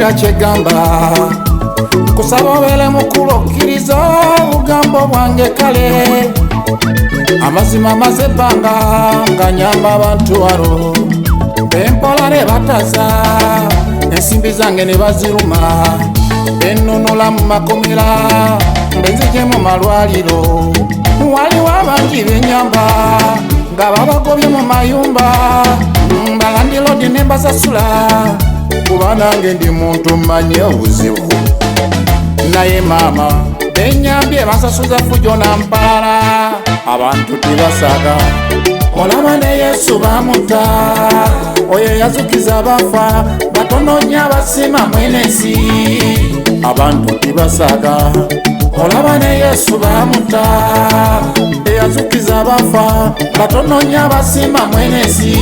wulira kyegamba kusaba obeere mukulu okkiriza obugambo bwange kale amazima maze ebbanga nga nyamba abantu walo bempola ne bataza ensimbi zange ne baziruma bennonola mu makomera benzije mu malwaliro waliwo abangi benyamba nga babagobye mu mayumba balandirodi ne mbasasula kuba nange ndi muntu mmanye obuzibu naye maama benyambye basasuza fujo na mpalala abantu tibasaga olaba ne Yesu bamuta oyo yazukiza abafa batononya basima mwenesi abantu tibasaga olaba ne Yesu bamuta eyazukiza abafa batononya basima mwenesi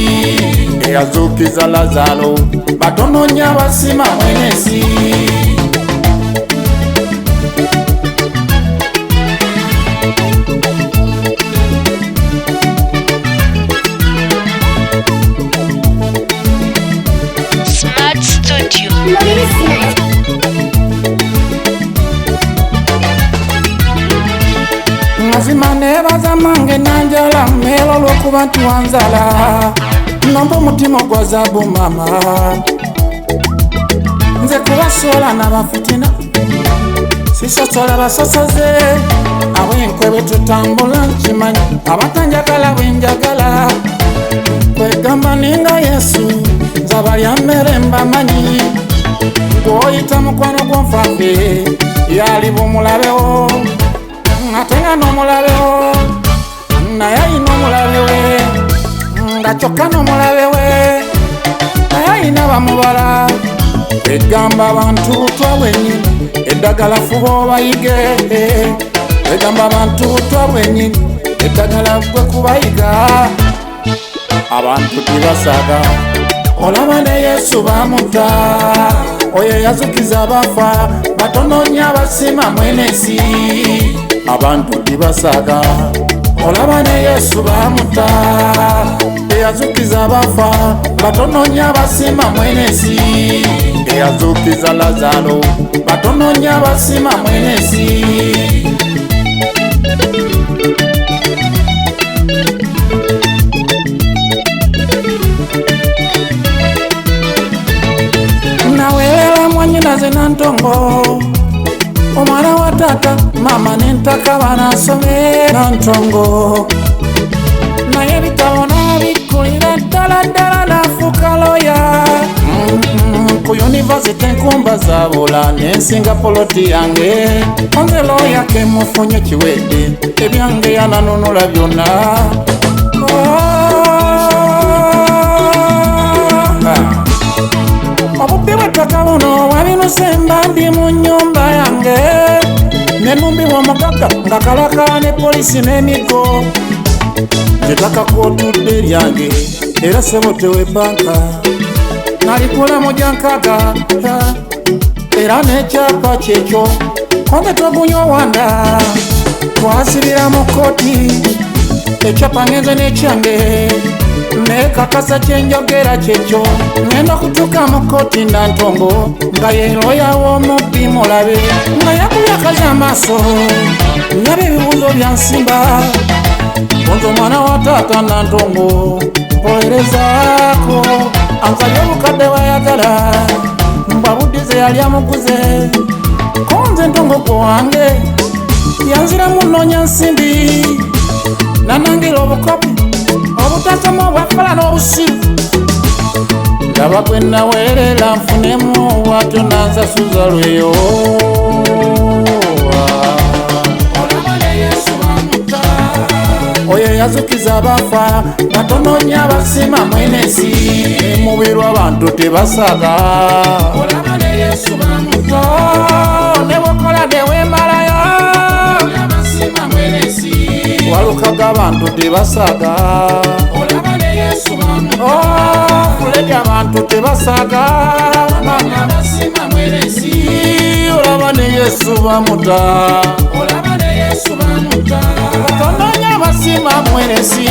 eyazukiza Lazaro batononya basima mwenesi Smart Studio. mazima nebaza mange nanjala melo lwokuba nti wanzala nomba omutima gwa zaabu mama nze kubasola n'abafitina sisosola basosoze ab'enkwebe tutambula nkimanyi abatanjagala bwenjagala kwegamba ninga Yesu nzaba lya mmere mbamanyi gwoyita mukwano gwonfafe yaliba omulabewo ate nga n'omulabewo naye ayina omulabewe nga kyokka n'omulabewe naye ayina bamubala egamba abantu twabwenyini eddagala fuba obayige egamba abantu twabwenyini eddagala gwe kubayiga abantu tibasaga olaba ne Yesu bamuta oyo yazukiza abafa batononya basima mwenesi abantu tibasaga olaba ne Yesu bamuta eyazukiza abafa batononya basima mwenesi eyazukiza Lazaro batononya basima mwenesi nawelela mwanyinaze nantongo omwana wa tata mama nentaka banasome nantongo naye bitabo nabikulira ddala nafuuka loya ku yunivasite nkumba zabula nensinga poloti yange onze loya kemufunye kiwedde ebyange yananunula byonna obubbi bw'ettaka buno wabinusemba ndi mu nnyumba yange nenumbibwa omugagga nga kalaka ne polisi n'emigo ettaka kwotudde lyange era sebo tewebanka nalikulamu gyankaga era n'ekyapa kyekyo konge togunya owanda twasibira mu kkooti ekyapa ngenze n'ekyange nekakasa kyenjogera kyekyo ngenda okutuuka mu kkooti nantongo nga yeloya w'omubbi mulabe nga yakuyakaza amaaso nyabe ebibuuzo byansimba onze omwana wa taata nantongo mpolerezaako ansabye obukadde bwayagala mbwabuddize yali amuguze konze ntongo gwe wange yanziramu nnoonya nsimbi nanangira obukopi obutasoma obwafala n'obusiru ndaba gwe naweerera nfunemu watyo nansasuza lweyo oyo yazukiza abafa batononya basima mwenesi mubiri abantu tebasaga ne bwokola newemalayo walukaga abantu tebasaga kuleka abantu tebasaga olaba ne Yesu bamuta tononya basima mwenesi